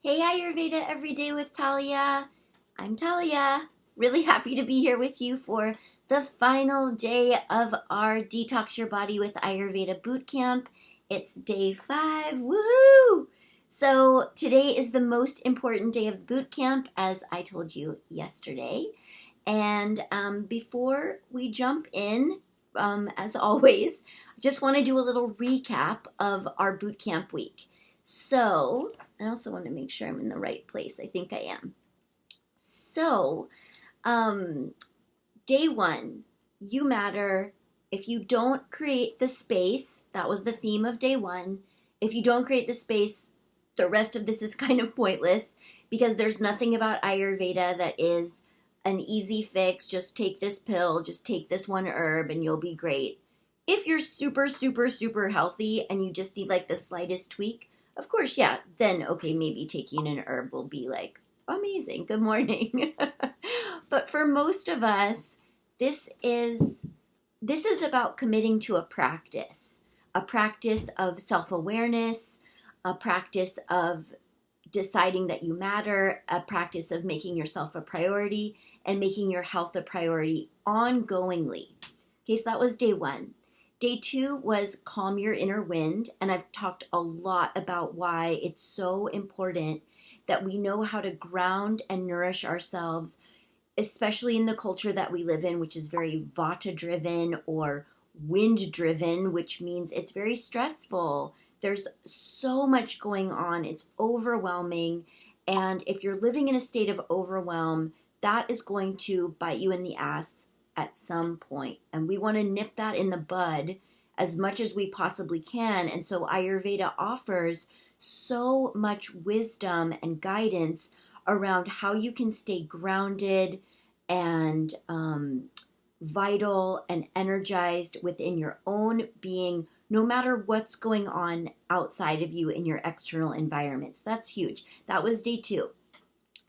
Hey Ayurveda Everyday with Talya. I'm Talya. Really happy to be here with you for the final day of our Detox Your Body with Ayurveda Bootcamp. It's day 5. Woohoo! So today is the most important day of the bootcamp, as I told you yesterday. And before we jump in, as always, I just want to do a little recap of our bootcamp week. So I also want to make sure I'm in the right place. I think I am. So, um, day 1, you matter. If you don't create the space, that was the theme of day 1. If you don't create the space, the rest of this is kind of pointless because there's nothing about Ayurveda that is an easy fix. Just take this pill, just take this one herb, and you'll be great. If you're super, super, super healthy and you just need like the slightest tweak, of course, yeah, then okay, maybe taking an herb will be like amazing. Good morning. But for most of us, this is this is about committing to a practice of self-awareness, a practice of deciding that you matter, a practice of making yourself a priority and making your health a priority ongoingly. Okay, so that was day 1. Day 2 was calm your inner wind, and I've talked a lot about why it's so important that we know how to ground and nourish ourselves, especially in the culture that we live in, which is very vata driven or wind driven, which means it's very stressful. There's so much going on. It's overwhelming. And if you're living in a state of overwhelm, that is going to bite you in the ass at some point. And we want to nip that in the bud as much as we possibly can. And so Ayurveda offers so much wisdom and guidance around how you can stay grounded and vital and energized within your own being, no matter what's going on outside of you in your external environments. That's huge. That was day 2.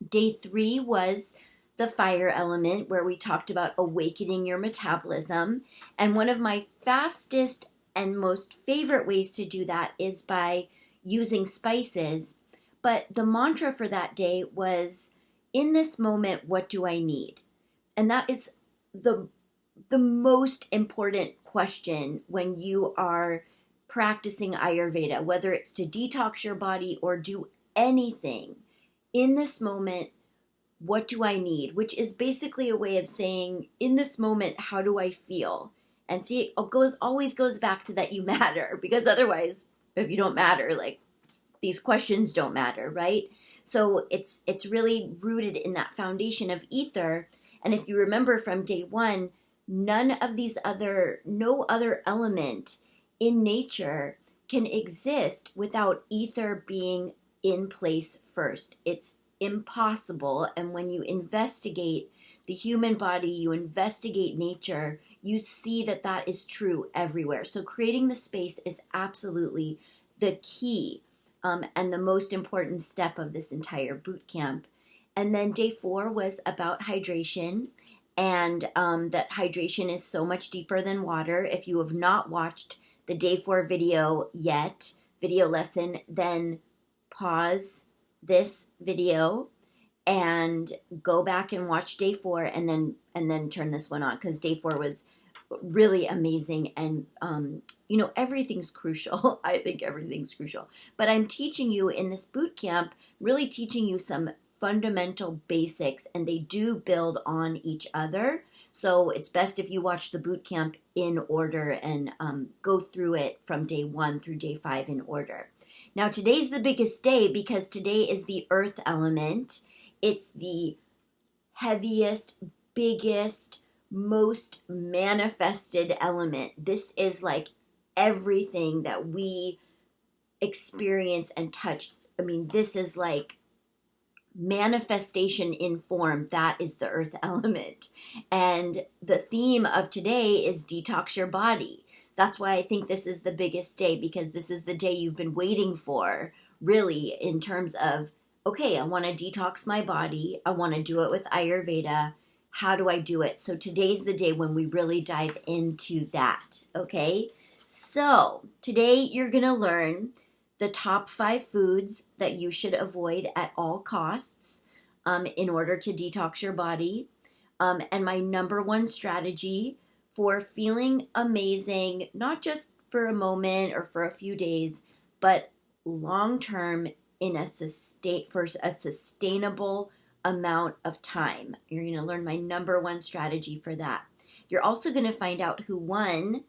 Day 3 was the fire element, where we talked about awakening your metabolism. And one of my fastest and most favorite ways to do that is by using spices. But the mantra for that day was, in this moment, what do I need? And that is the most important question when you are practicing Ayurveda, whether it's to detox your body or do anything. In this moment, what do I need? Which is basically a way of saying, in this moment, how do I feel? And see, it always goes back to that you matter, because otherwise, if you don't matter, like, these questions don't matter, right? So it's really rooted in that foundation of ether. And if you remember from day 1, no other element in nature can exist without ether being in place first. It's impossible. And when you investigate the human body, you investigate nature, you see that that is true everywhere. So creating the space is absolutely the key and the most important step of this entire boot camp. And then day 4 was about hydration, and that hydration is so much deeper than water. If you have not watched the day 4 video lesson, then pause this video and go back and watch day 4, and then turn this one on, because day 4 was really amazing. And everything's crucial. I think everything's crucial, but I'm teaching you in this boot camp, really teaching you some fundamental basics, and they do build on each other. So it's best if you watch the boot camp in order and go through it from day 1 through day 5 in order. Now today's the biggest day because today is the earth element. It's the heaviest, biggest, most manifested element. This is like everything that we experience and touch. I mean, this is like manifestation in form. That is the earth element. And the theme of today is detox your body. That's why I think this is the biggest day, because this is the day you've been waiting for, really, in terms of, okay, I want to detox my body. I want to do it with Ayurveda. How do I do it? So today's the day when we really dive into that, okay? So today you're going to learn the top 5 foods that you should avoid at all costs in order to detox your body. And my number one strategy for feeling amazing, not just for a moment or for a few days, but long term for a sustainable amount of time. You're going to learn my number one strategy for that. You're also going to find out who won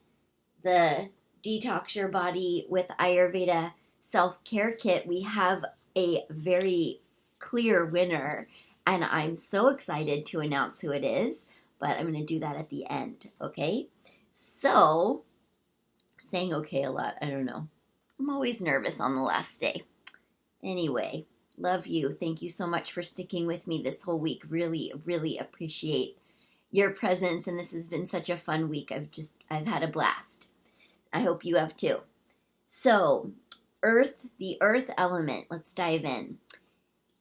the Detox Your Body with Ayurveda self-care kit. We have a very clear winner, and I'm so excited to announce who it is, but I'm going to do that at the end, okay? So, saying okay a lot, I don't know. I'm always nervous on the last day. Anyway, love you. Thank you so much for sticking with me this whole week. Really, really appreciate your presence, and this has been such a fun week. I've had a blast. I hope you have too. So, the earth element, let's dive in.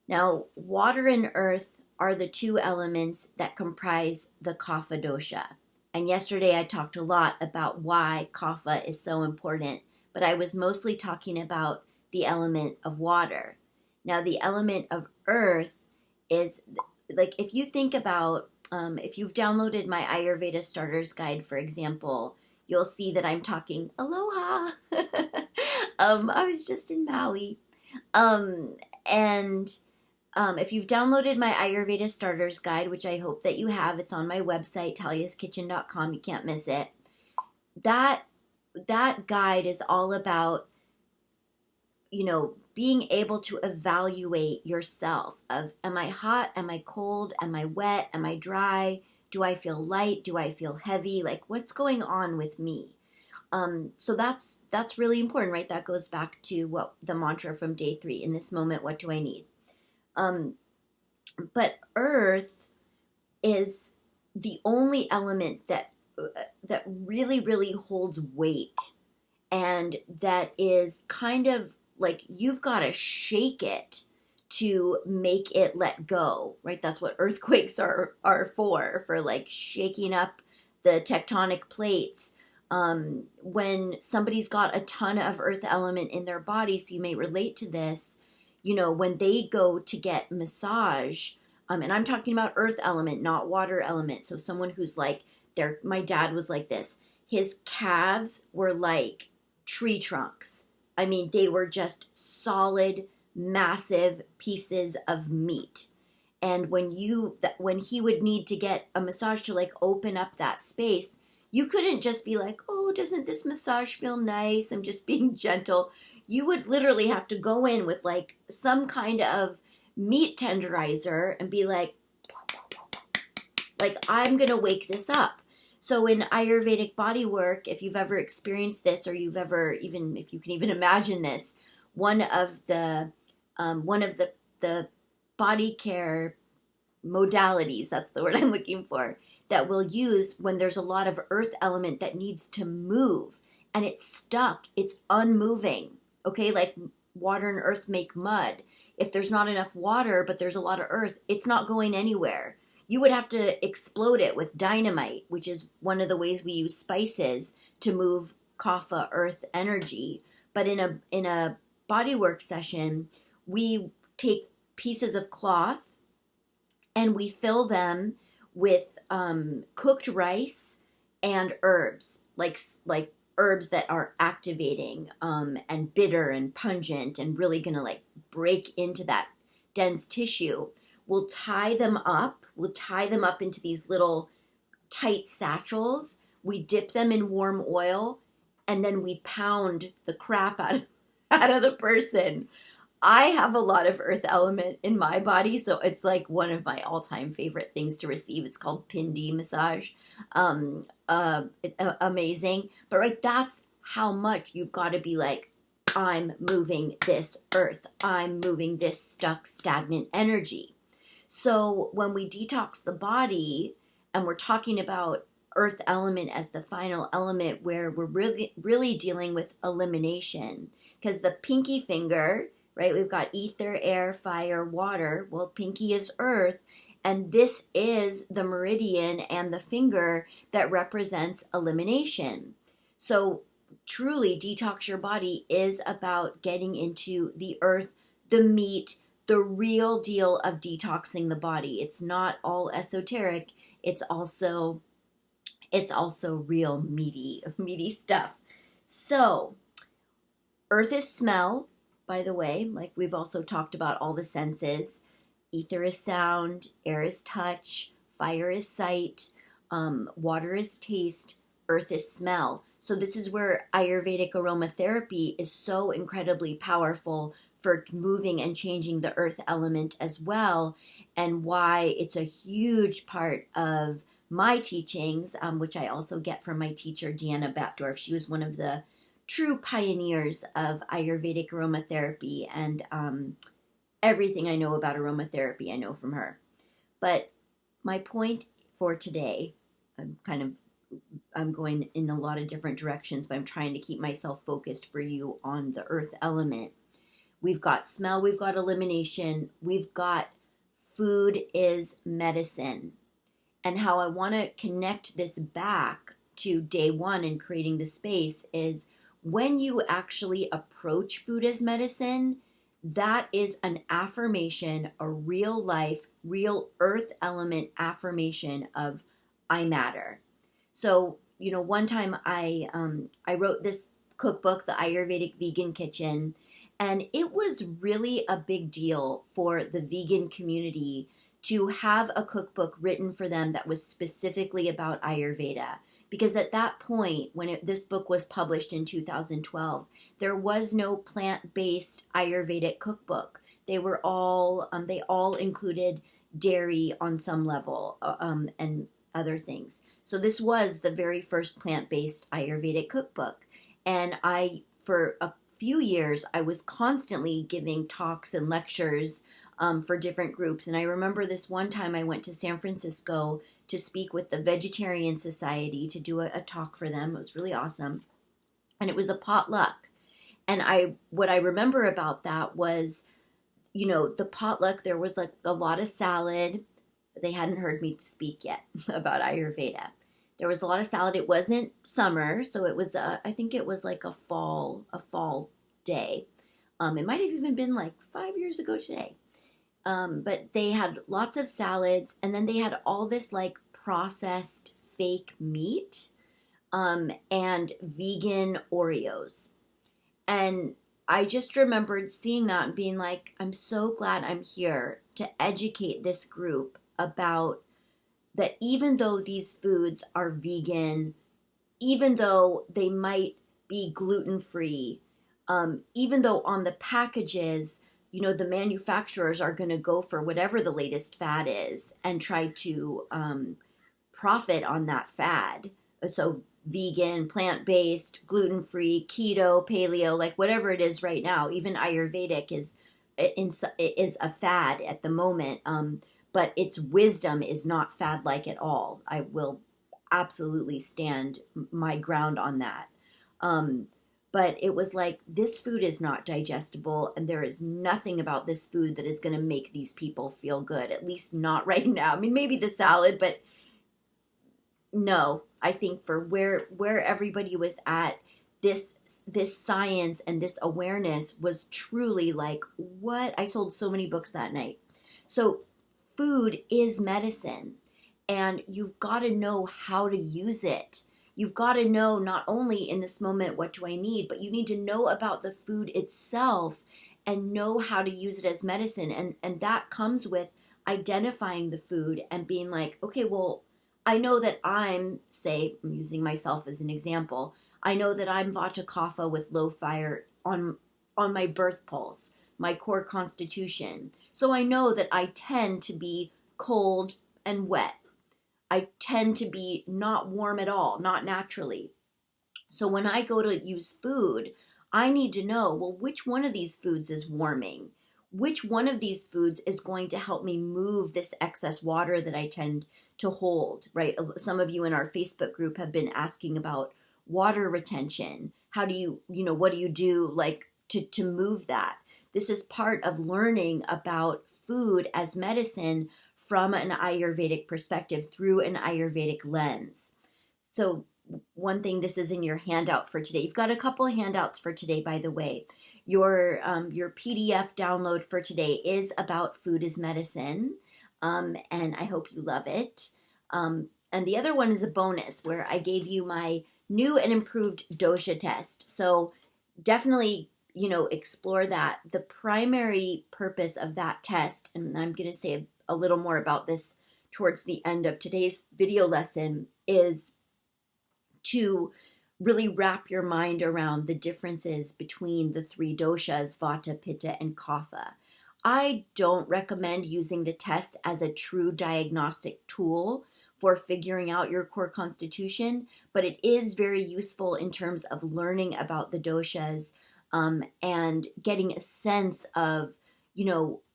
Now, water and earth are the 2 elements that comprise the Kapha dosha. And yesterday I talked a lot about why Kapha is so important, but I was mostly talking about the element of water. Now, the element of earth is, like, if you think about, if you've downloaded my Ayurveda Starters Guide, for example, you'll see that I'm talking aloha. I was just in Maui. If you've downloaded my Ayurveda Starters Guide, which I hope that you have, it's on my website, talyaskitchen.com. You can't miss it. That guide is all about, being able to evaluate yourself of, am I hot? Am I cold? Am I wet? Am I dry? Do I feel light? Do I feel heavy? Like, what's going on with me? So that's really important, right? That goes back to what the mantra from day 3. In this moment, what do I need? But earth is the only element that really, really holds weight, and that is kind of like you've got to shake it to make it let go, right? That's what earthquakes are for like shaking up the tectonic plates. When somebody's got a ton of earth element in their body, so you may relate to this, when they go to get massage, and I'm talking about earth element, not water element. So someone who's like, my dad was like this. His calves were like tree trunks. I mean, they were just solid, massive pieces of meat. And when he would need to get a massage to like open up that space, you couldn't just be like, oh, doesn't this massage feel nice? I'm just being gentle. You would literally have to go in with like some kind of meat tenderizer and be like, I'm going to wake this up. So in Ayurvedic body work, if you've ever experienced this, or you've ever, even if you can even imagine this, one of the body care modalities, that's the word I'm looking for, that we'll use when there's a lot of earth element that needs to move and it's stuck, it's unmoving. Okay, like water and earth make mud. If there's not enough water, but there's a lot of earth, it's not going anywhere. You would have to explode it with dynamite, which is one of the ways we use spices to move kapha, earth energy. But in a bodywork session, we take pieces of cloth and we fill them with cooked rice and herbs, like herbs that are activating and bitter and pungent and really gonna like break into that dense tissue. We'll tie them up into these little tight satchels. We dip them in warm oil, and then we pound the crap out of the person. I have a lot of earth element in my body, so it's like one of my all-time favorite things to receive. It's called Pindi massage. Amazing. But right, that's how much you've got to be like, I'm moving this earth. I'm moving this stuck, stagnant energy. So when we detox the body, and we're talking about earth element as the final element, where we're really dealing with elimination, because the pinky finger, right, we've got ether, air, fire, water. Well, pinky is earth, and this is the meridian and the finger that represents elimination. So truly Detox Your Body is about getting into the earth, the meat, the real deal of detoxing the body. It's not all esoteric. It's also real meaty stuff. So, earth is smell, by the way, like we've also talked about all the senses. Ether is sound, air is touch, fire is sight, water is taste, earth is smell. So this is where Ayurvedic aromatherapy is so incredibly powerful for moving and changing the earth element as well, and why it's a huge part of my teachings, which I also get from my teacher, Deanna Batdorf. She was one of the true pioneers of Ayurvedic aromatherapy, and everything I know about aromatherapy, I know from her. But my point for today, I'm going in a lot of different directions, but I'm trying to keep myself focused for you on the earth element. We've got smell, we've got elimination, we've got food is medicine. And how I want to connect this back to day one in creating the space is when you actually approach food as medicine, that is an affirmation, a real life, real earth element affirmation of I matter. So, one time I wrote this cookbook, The Ayurvedic Vegan Kitchen, and it was really a big deal for the vegan community to have a cookbook written for them that was specifically about Ayurveda. Because at that point, when this book was published in 2012, there was no plant-based Ayurvedic cookbook. They all included dairy on some level, and other things. So this was the very first plant-based Ayurvedic cookbook. And for a few years, I was constantly giving talks and lectures for different groups. And I remember this one time I went to San Francisco to speak with the Vegetarian Society to do a talk for them. It was really awesome. And it was a potluck. And what I remember about that was, the potluck, there was like a lot of salad. They hadn't heard me speak yet about Ayurveda. There was a lot of salad. It wasn't summer, so it was, I think it was like a fall day. It might have even been like 5 years ago today. But they had lots of salads, and then they had all this like processed fake meat, and vegan Oreos. And I just remembered seeing that and being like, I'm so glad I'm here to educate this group about that. Even though these foods are vegan, even though they might be gluten-free, even though on the packages, the manufacturers are going to go for whatever the latest fad is and try to profit on that fad. So vegan, plant-based, gluten-free, keto, paleo, like whatever it is right now, even Ayurvedic is a fad at the moment. But its wisdom is not fad-like at all. I will absolutely stand my ground on that. But it was like, this food is not digestible, and there is nothing about this food that is going to make these people feel good, at least not right now. I mean, maybe the salad, but no. I think for where everybody was at, this science and this awareness was truly like, what? I sold so many books that night. So food is medicine, and you've got to know how to use it. You've got to know not only in this moment, what do I need, but you need to know about the food itself and know how to use it as medicine. And that comes with identifying the food and being like, okay, well, I know that I'm using myself as an example. I know that I'm Vata Kapha with low fire on my birth pulse, my core constitution. So I know that I tend to be cold and wet. I tend to be not warm at all, not naturally. So when I go to use food, I need to know, well, which one of these foods is warming? Which one of these foods is going to help me move this excess water that I tend to hold, right? Some of you in our Facebook group have been asking about water retention. How do you, what do you do like to move that? This is part of learning about food as medicine from an Ayurvedic perspective through an Ayurvedic lens. So one thing, this is in your handout for today. You've got a couple of handouts for today, by the way. Your PDF download for today is about food is medicine, and I hope you love it. And the other one is a bonus where I gave you my new and improved dosha test. So definitely, explore that. The primary purpose of that test, and I'm going to say a little more about this towards the end of today's video lesson, is to really wrap your mind around the differences between the three doshas, vata, pitta, and kapha. I don't recommend using the test as a true diagnostic tool for figuring out your core constitution, but it is very useful in terms of learning about the doshas, and getting a sense of,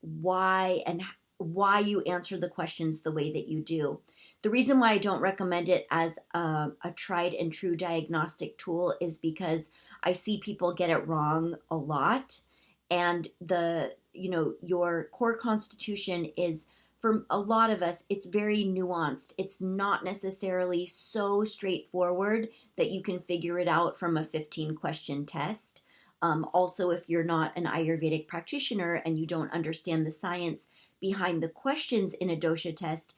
why you answer the questions the way that you do. The reason why I don't recommend it as a tried and true diagnostic tool is because I see people get it wrong a lot. And your core constitution is, for a lot of us, it's very nuanced. It's not necessarily so straightforward that you can figure it out from a 15-question test. Also, if you're not an Ayurvedic practitioner and you don't understand the science behind the questions in a dosha test,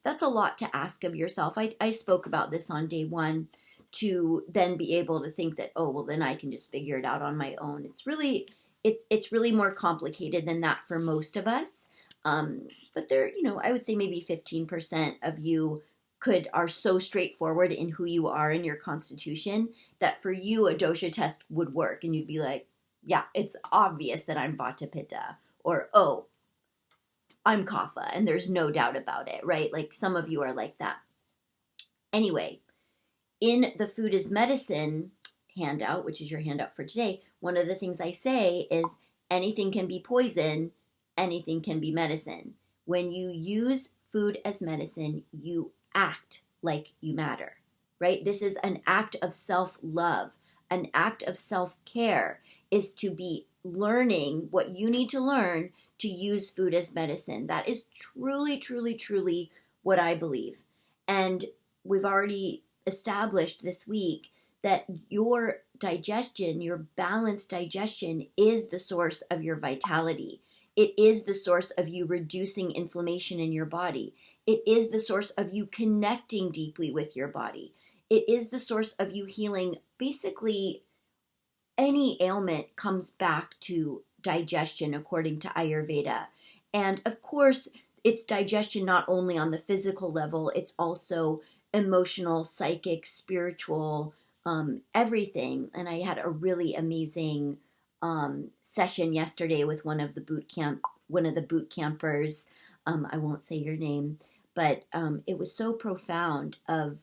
that's a lot to ask of yourself. I spoke about this on day one, to then be able to think that, oh, well, then I can just figure it out on my own. It's really more complicated than that for most of us. But there, I would say maybe 15% of you are so straightforward in who you are in your constitution that for you a dosha test would work, and you'd be like, yeah, it's obvious that I'm vata pitta, or oh, I'm kapha, and there's no doubt about it, right? Like some of you are like that. Anyway, in the food is medicine handout, which is your handout for today, one of the things I say is anything can be poison, anything can be medicine. When you use food as medicine, you act like you matter, right? This is an act of self-love, an act of self-care, is to be learning what you need to learn to use food as medicine. That is truly, truly, truly what I believe. And we've already established this week that your digestion, your balanced digestion, is the source of your vitality. It is the source of you reducing inflammation in your body. It is the source of you connecting deeply with your body. It is the source of you healing. Basically, any ailment comes back to digestion, according to Ayurveda. And of course, it's digestion not only on the physical level, it's also emotional, psychic, spiritual, everything. And I had a really amazing session yesterday with one of the boot campers. I won't say your name, but it was so profound of,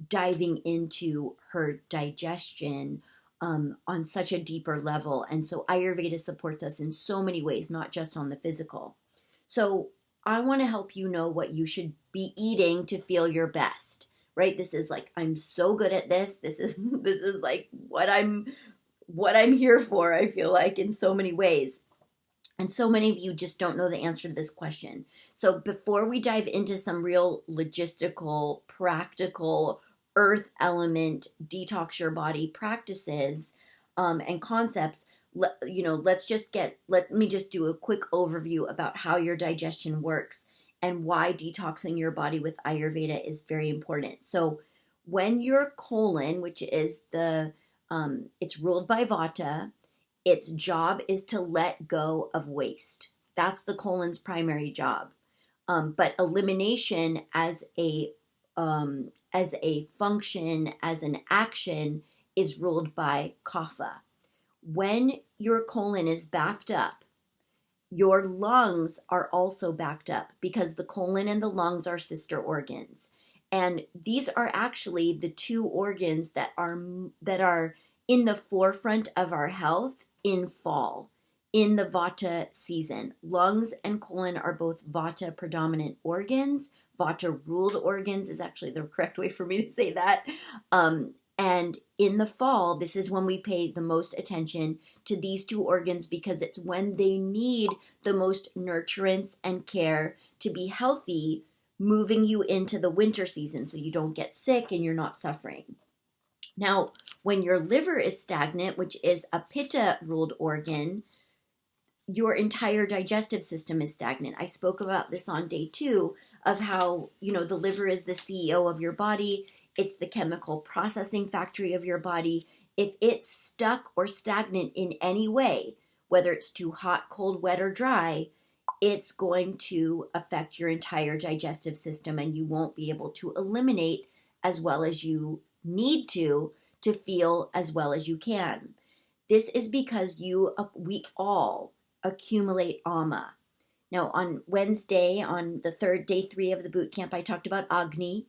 diving into her digestion on such a deeper level. And so Ayurveda supports us in so many ways, not just on the physical. So I want to help you know what you should be eating to feel your best, right? This is like, I'm so good at this. This is like what I'm here for, I feel like, in so many ways. And so many of you just don't know the answer to this question. So before we dive into some real logistical, practical, earth element, detox your body practices and concepts, let me just do a quick overview about how your digestion works and why detoxing your body with Ayurveda is very important. So when your colon, which is it's ruled by vata, its job is to let go of waste. That's the colon's primary job. But elimination as a function, as an action, is ruled by kapha. When your colon is backed up, your lungs are also backed up, because the colon and the lungs are sister organs. And these are actually the two organs that are in the forefront of our health in fall, in the vata season. Lungs and colon are both vata predominant organs. Vata ruled organs is actually the correct way for me to say that. And in the fall, this is when we pay the most attention to these two organs, because it's when they need the most nurturance and care to be healthy moving you into the winter season so you don't get sick and you're not suffering. Now, when your liver is stagnant, which is a pitta ruled organ, your entire digestive system is stagnant. I spoke about this on day 2 of how, the liver is the CEO of your body. It's the chemical processing factory of your body. If it's stuck or stagnant in any way, whether it's too hot, cold, wet, or dry, it's going to affect your entire digestive system, and you won't be able to eliminate as well as you need to feel as well as you can. This is because we all accumulate ama. Now, on Wednesday, on the day 3 of the boot camp, I talked about Agni,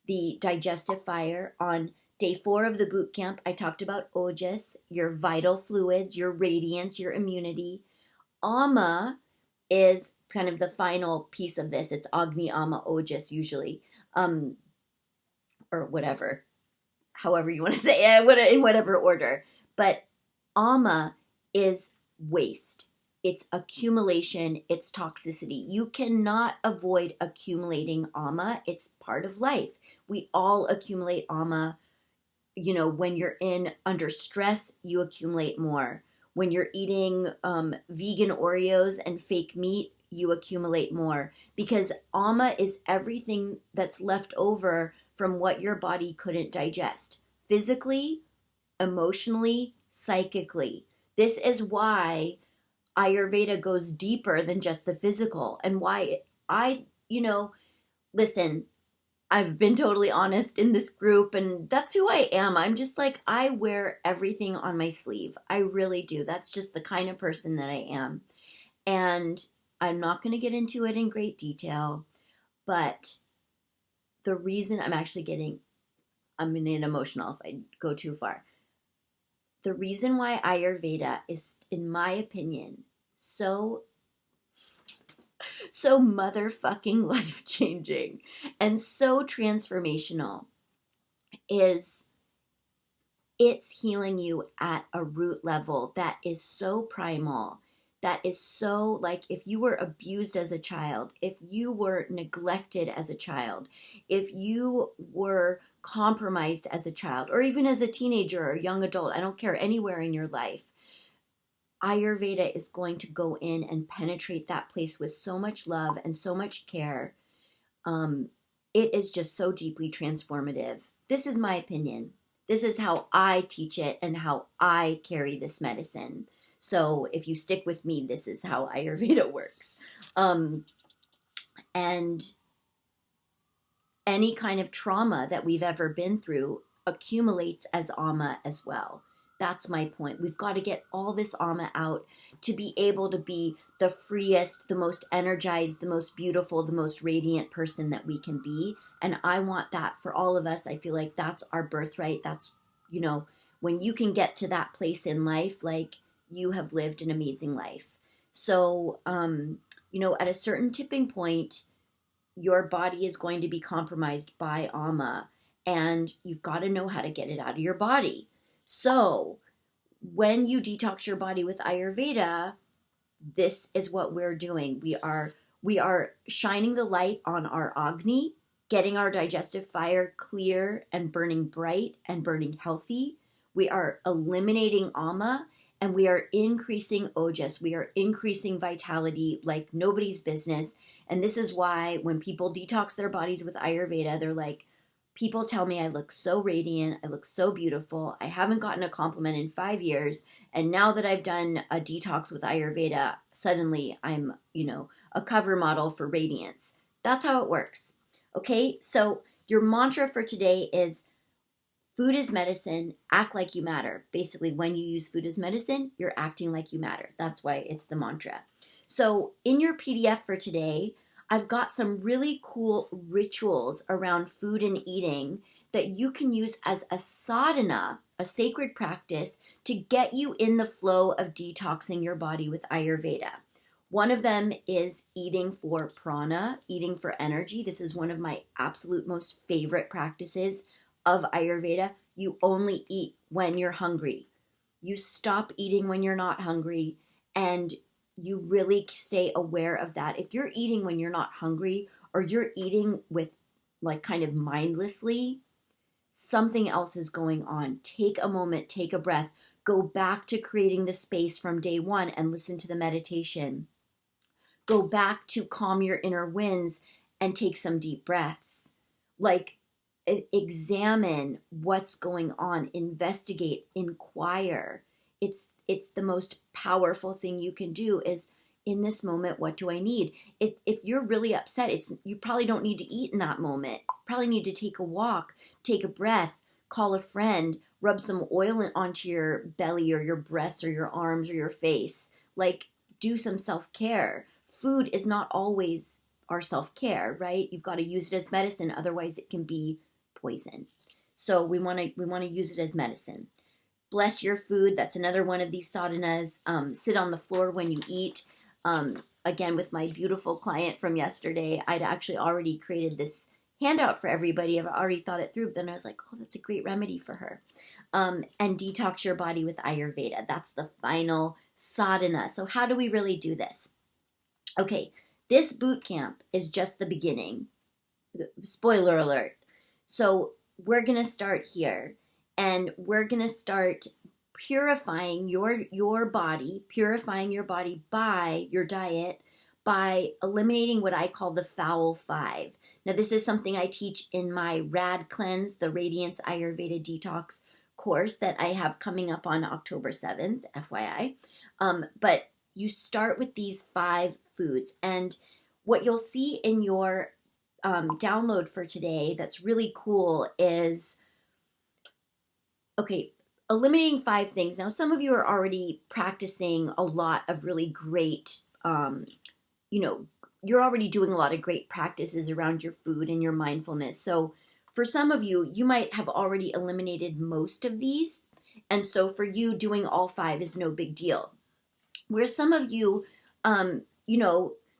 the digestive fire. On day 4 of the boot camp, I talked about Ojas, your vital fluids, your radiance, your immunity. Ama is kind of the final piece of this. It's Agni, Ama, Ojas usually, or whatever, however you want to say it, in whatever order. But Ama is waste. It's accumulation, it's toxicity. You cannot avoid accumulating ama. It's part of life. We all accumulate ama. When you're under stress, you accumulate more. When you're eating vegan Oreos and fake meat, you accumulate more, because ama is everything that's left over from what your body couldn't digest, physically, emotionally, psychically. This is why Ayurveda goes deeper than just the physical, and why listen, I've been totally honest in this group, and that's who I am. I'm just like, I wear everything on my sleeve. I really do. That's just the kind of person that I am. And I'm not going to get into it in great detail, but the reason I'm getting emotional if I go too far. The reason why Ayurveda is, in my opinion, so motherfucking life-changing and so transformational is it's healing you at a root level that is so primal, that is so, like, if you were abused as a child, if you were neglected as a child, if you were compromised as a child, or even as a teenager or young adult, I don't care, anywhere in your life, Ayurveda is going to go in and penetrate that place with so much love and so much care. It is just so deeply transformative. This is my opinion. This is how I teach it and how I carry this medicine. So if you stick with me, this is how Ayurveda works. And any kind of trauma that we've ever been through accumulates as ama as well. That's my point. We've got to get all this ama out to be able to be the freest, the most energized, the most beautiful, the most radiant person that we can be. And I want that for all of us. I feel like that's our birthright. That's, when you can get to that place in life, like, you have lived an amazing life. So, at a certain tipping point, your body is going to be compromised by ama, and you've got to know how to get it out of your body. So when you detox your body with Ayurveda, this is what we're doing. We are shining the light on our Agni, getting our digestive fire clear and burning bright and burning healthy. We are eliminating ama, and we are increasing ojas. We are increasing vitality like nobody's business. And this is why when people detox their bodies with Ayurveda, they're like, people tell me I look so radiant, I look so beautiful. I haven't gotten a compliment in 5 years. And now that I've done a detox with Ayurveda, suddenly I'm, a cover model for radiance. That's how it works. Okay, so your mantra for today is food is medicine, act like you matter. Basically, when you use food as medicine, you're acting like you matter. That's why it's the mantra. So in your PDF for today, I've got some really cool rituals around food and eating that you can use as a sadhana, a sacred practice, to get you in the flow of detoxing your body with Ayurveda. One of them is eating for prana, eating for energy. This is one of my absolute most favorite practices of Ayurveda. You only eat when you're hungry. You stop eating when you're not hungry, and you really stay aware of that. If you're eating when you're not hungry, or you're eating with like kind of mindlessly, something else is going on. Take a moment, take a breath, go back to creating the space from day one and listen to the meditation. Go back to calm your inner winds and take some deep breaths. Like, examine what's going on, investigate, inquire. It's the most powerful thing you can do is, in this moment, what do I need? If you're really upset, you probably don't need to eat in that moment. Probably need to take a walk, take a breath, call a friend, rub some oil onto your belly or your breasts or your arms or your face. Like, do some self-care. Food is not always our self-care, right? You've got to use it as medicine, otherwise it can be poison. So we want to use it as medicine. Bless your food. That's another one of these sadhanas. Sit on the floor when you eat. Again, with my beautiful client from yesterday, I'd actually already created this handout for everybody. I've already thought it through. But then I was like, oh, that's a great remedy for her. And detox your body with Ayurveda. That's the final sadhana. So how do we really do this? Okay, this boot camp is just the beginning. Spoiler alert. So we're going to start here, and we're going to start purifying your body by your diet, by eliminating what I call the foul five. Now, this is something I teach in my Rad Cleanse, the Radiance Ayurveda Detox course that I have coming up on October 7th, FYI. But you start with these 5 foods, and what you'll see in your download for today that's really cool is, okay, eliminating 5 things. Now, some of you are already practicing a lot of really great, you're already doing a lot of great practices around your food and your mindfulness. So for some of you, you might have already eliminated most of these. And so for you, doing all 5 is no big deal. Where some of you,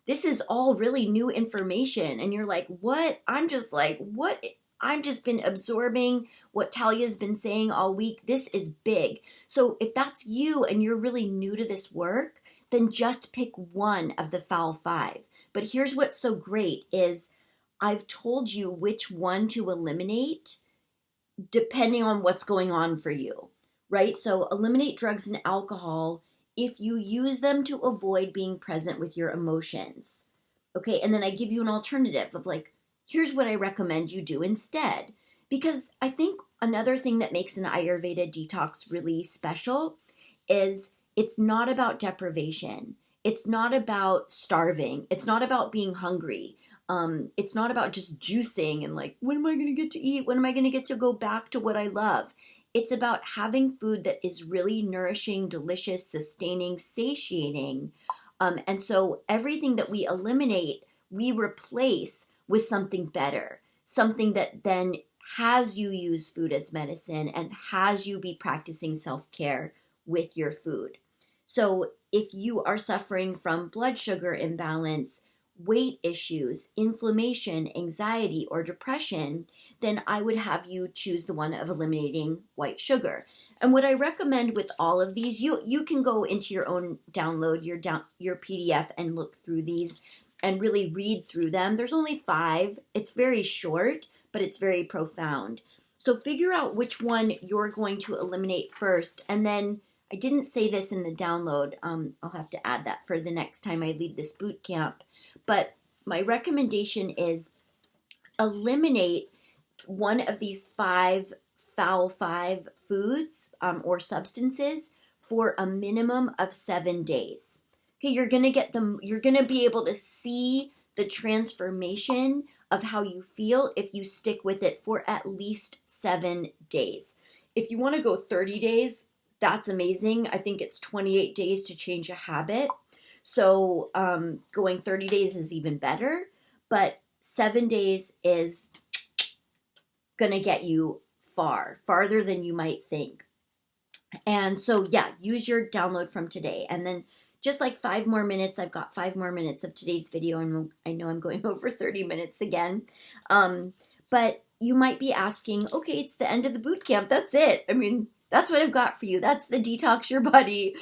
this is all really new information, and you're like, what? I'm just like, what? I've just been absorbing what Talya's been saying all week. This is big. So if that's you and you're really new to this work, then just pick one of the foul 5. But here's what's so great is I've told you which one to eliminate depending on what's going on for you, right? So eliminate drugs and alcohol if you use them to avoid being present with your emotions. Okay, and then I give you an alternative of like, here's what I recommend you do instead. Because I think another thing that makes an Ayurveda detox really special is it's not about deprivation. It's not about starving. It's not about being hungry. It's not about just juicing and like, when am I going to get to eat? When am I going to get to go back to what I love? It's about having food that is really nourishing, delicious, sustaining, satiating. And so everything that we eliminate, we replace with something better, something that then has you use food as medicine and has you be practicing self-care with your food. So if you are suffering from blood sugar imbalance, weight issues, inflammation, anxiety, or depression, then I would have you choose the one of eliminating white sugar. And what I recommend with all of these, you can go into your own download, your PDF, and look through these and really read through them. There's only 5. It's very short, but it's very profound. So figure out which one you're going to eliminate first. And then, I didn't say this in the download. I'll have to add that for the next time I lead this boot camp. But my recommendation is eliminate one of these 5 foul 5 foods or substances for a minimum of 7 days. Okay, you're going to be able to see the transformation of how you feel if you stick with it for at least 7 days. If you want to go 30 days, that's amazing. I think it's 28 days to change a habit. So going 30 days is even better, but 7 days is going to get you farther than you might think. And so, yeah, use your download from today. And then just like 5 more minutes, I've got 5 more minutes of today's video, and I know I'm going over 30 minutes again. But you might be asking, okay, it's the end of the boot camp. That's it. I mean, that's what I've got for you. That's the Detox Your Body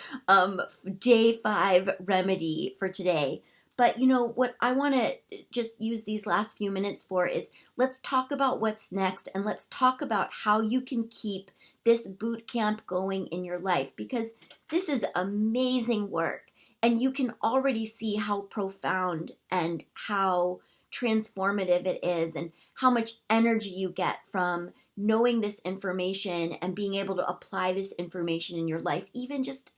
day 5 remedy for today. But what I want to just use these last few minutes for is let's talk about what's next, and let's talk about how you can keep this boot camp going in your life, because this is amazing work and you can already see how profound and how transformative it is, and how much energy you get from knowing this information and being able to apply this information in your life. Even just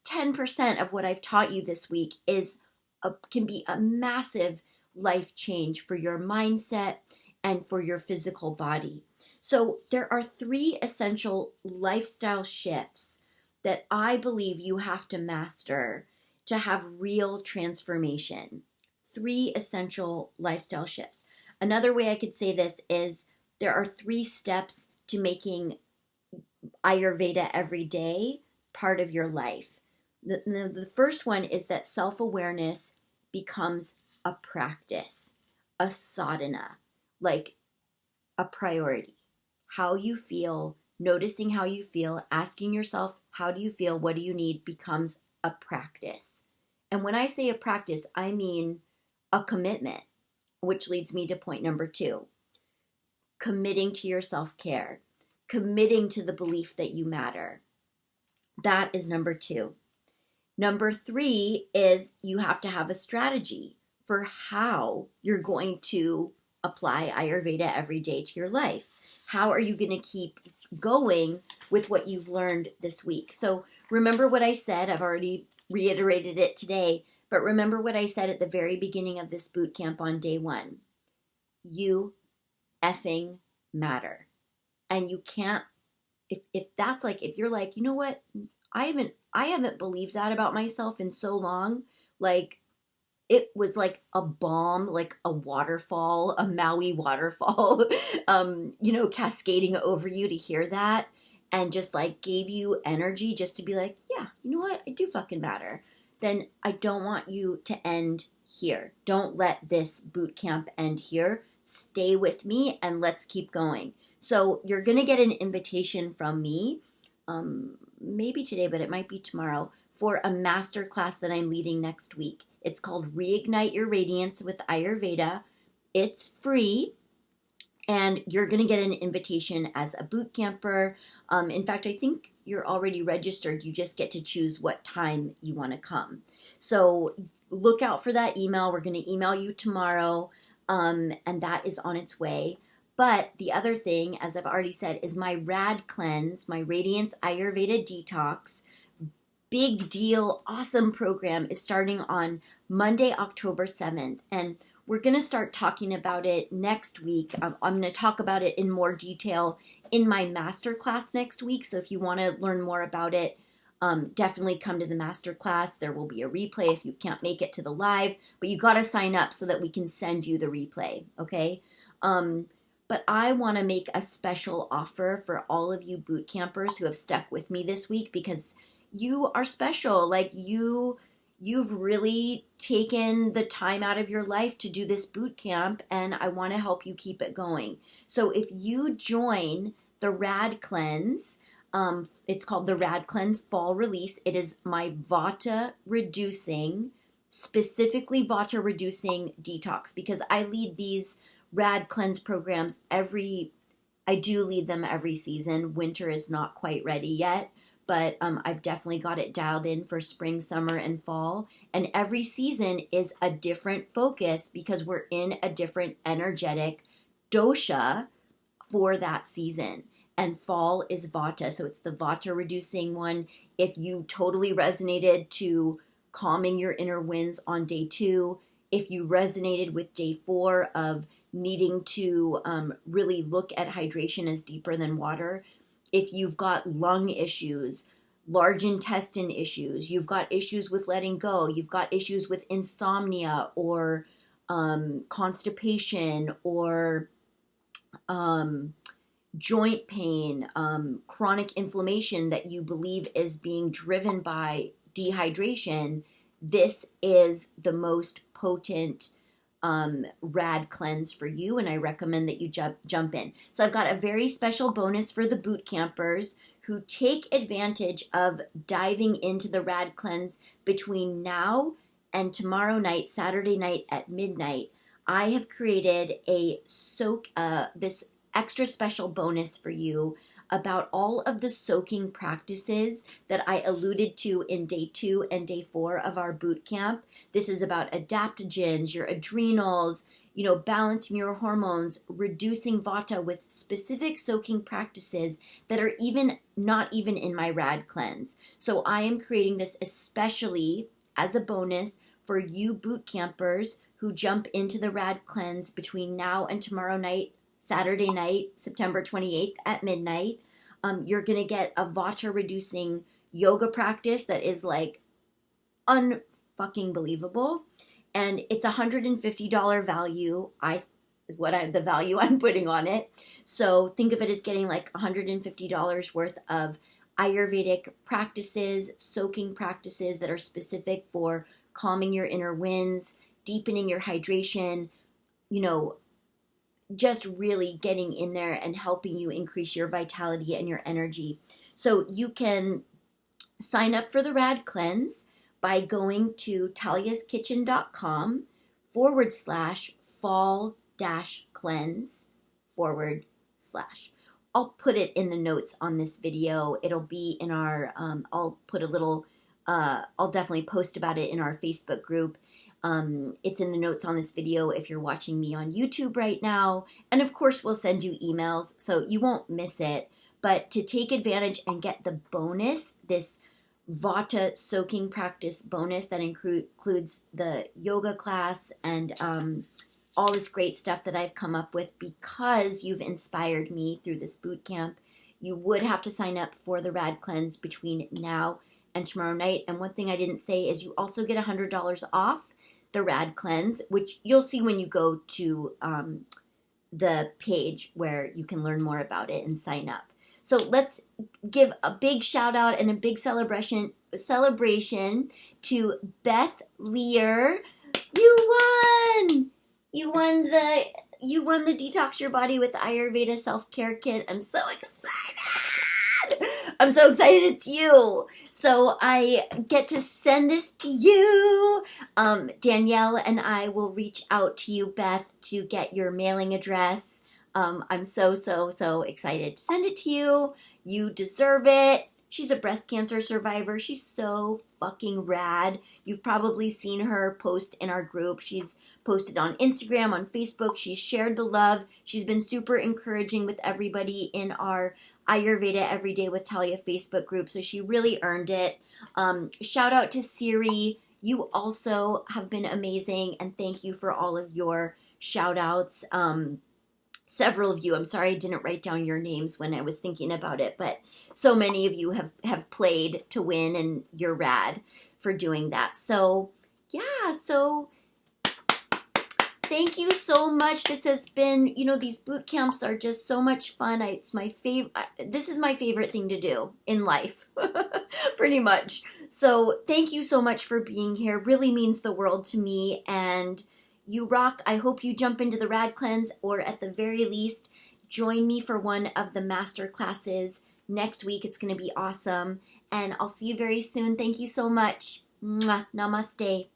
10% of what I've taught you this week can be a massive life change for your mindset and for your physical body. So there are 3 essential lifestyle shifts that I believe you have to master to have real transformation. 3 essential lifestyle shifts. Another way I could say this is there are 3 steps to making Ayurveda every day part of your life. The first one is that self-awareness becomes a practice, a sadhana, like a priority. How you feel, noticing how you feel, asking yourself, how do you feel? What do you need? Becomes a practice. And when I say a practice, I mean a commitment, which leads me to point number 2. Committing to your self-care, committing to the belief that you matter. That is number 2. Number 3 is you have to have a strategy for how you're going to apply Ayurveda every day to your life. How are you going to keep going with what you've learned this week? So remember what I said. I've already reiterated it today, but remember what I said at the very beginning of this boot camp on day 1. You effing matter. And you can't, if that's like, if you're like, you know what, I haven't believed that about myself in so long. Like, it was like a bomb, like a waterfall, a Maui waterfall, cascading over you to hear that, and just like gave you energy just to be like, yeah, you know what, I do fucking matter. Then I don't want you to end here. Don't let this boot camp end here. Stay with me and let's keep going. So you're going to get an invitation from me, maybe today, but it might be tomorrow, for a master class that I'm leading next week. It's called Reignite Your Radiance with Ayurveda. It's free, and you're going to get an invitation as a boot camper. In fact, I think you're already registered. You just get to choose what time you want to come. So look out for that email. We're going to email you tomorrow, and that is on its way. But the other thing, as I've already said, is my Rad Cleanse, my Radiance Ayurveda Detox. Big deal, awesome program is starting on Monday, October 7th. And we're going to start talking about it next week. I'm going to talk about it in more detail in my masterclass next week. So if you want to learn more about it, definitely come to the masterclass. There will be a replay if you can't make it to the live, but you got to sign up so that we can send you the replay. Okay. But I want to make a special offer for all of you boot campers who have stuck with me this week, because you are special. Like you've really taken the time out of your life to do this boot camp, and I want to help you keep it going. So if you join the Rad Cleanse, it's called the Rad Cleanse Fall Release. It is my specifically Vata reducing detox, because I lead these Rad Cleanse programs I do lead them every season. Winter is not quite ready yet, but I've definitely got it dialed in for spring, summer, and fall. And every season is a different focus, because we're in a different energetic dosha for that season. And fall is Vata, so it's the Vata reducing one. If you totally resonated to calming your inner winds on day 2, if you resonated with day 4 of needing to really look at hydration as deeper than water, if you've got lung issues, large intestine issues, you've got issues with letting go, you've got issues with insomnia or constipation or joint pain, chronic inflammation that you believe is being driven by dehydration, this is the most potent Rad Cleanse for you, and I recommend that you jump in. So I've got a very special bonus for the boot campers who take advantage of diving into the Rad Cleanse between now and tomorrow night, Saturday night at midnight, I have created a this extra special bonus for you about all of the soaking practices that I alluded to in day 2 and day 4 of our boot camp. This is about adaptogens, your adrenals, balancing your hormones, reducing vata with specific soaking practices that are not even in my rad cleanse. So I am creating this especially as a bonus for you boot campers who jump into the rad cleanse between now and tomorrow night, Saturday night, September 28th at midnight. You're going to get a vata reducing yoga practice that is like unfucking believable. And it's $150 value. The value I'm putting on it. So think of it as getting like $150 worth of Ayurvedic practices, soaking practices that are specific for calming your inner winds, deepening your hydration, just really getting in there and helping you increase your vitality and your energy. So you can sign up for the Rad Cleanse by going to talyakitchen.com/fall-cleanse/. I'll put it in the notes on this video. It'll be in our, I'll definitely post about it in our Facebook group. It's in the notes on this video if you're watching me on YouTube right now. And of course, we'll send you emails so you won't miss it. But to take advantage and get the bonus, this Vata soaking practice bonus that includes the yoga class and all this great stuff that I've come up with because you've inspired me through this boot camp, you would have to sign up for the Rad Cleanse between now and tomorrow night. And one thing I didn't say is you also get $100 off the Rad Cleanse, which you'll see when you go to the page where you can learn more about it and sign up. So let's give a big shout out and a big celebration to Beth Lear. You won! You won the Detox Your Body with Ayurveda Self-Care Kit. I'm so excited! I'm so excited it's you. So I get to send this to you. Danielle and I will reach out to you, Beth, to get your mailing address. I'm so excited to send it to you. You deserve it. She's a breast cancer survivor. She's so fucking rad. You've probably seen her post in our group. She's posted on Instagram, on Facebook. She's shared the love. She's been super encouraging with everybody in our Ayurveda Everyday with Talya Facebook group. So she really earned it. Shout out to Siri. You also have been amazing. And thank you for all of your shout outs. Several of you, I'm sorry I didn't write down your names when I was thinking about it, but so many of you have played to win, and you're rad for doing that. So yeah, so thank you so much. This has been, these boot camps are just so much fun. It's my favorite. This is my favorite thing to do in life, pretty much. So thank you so much for being here. Really means the world to me, and you rock. I hope you jump into the Rad Cleanse, or at the very least, join me for one of the master classes next week. It's going to be awesome. And I'll see you very soon. Thank you so much. Mwah. Namaste.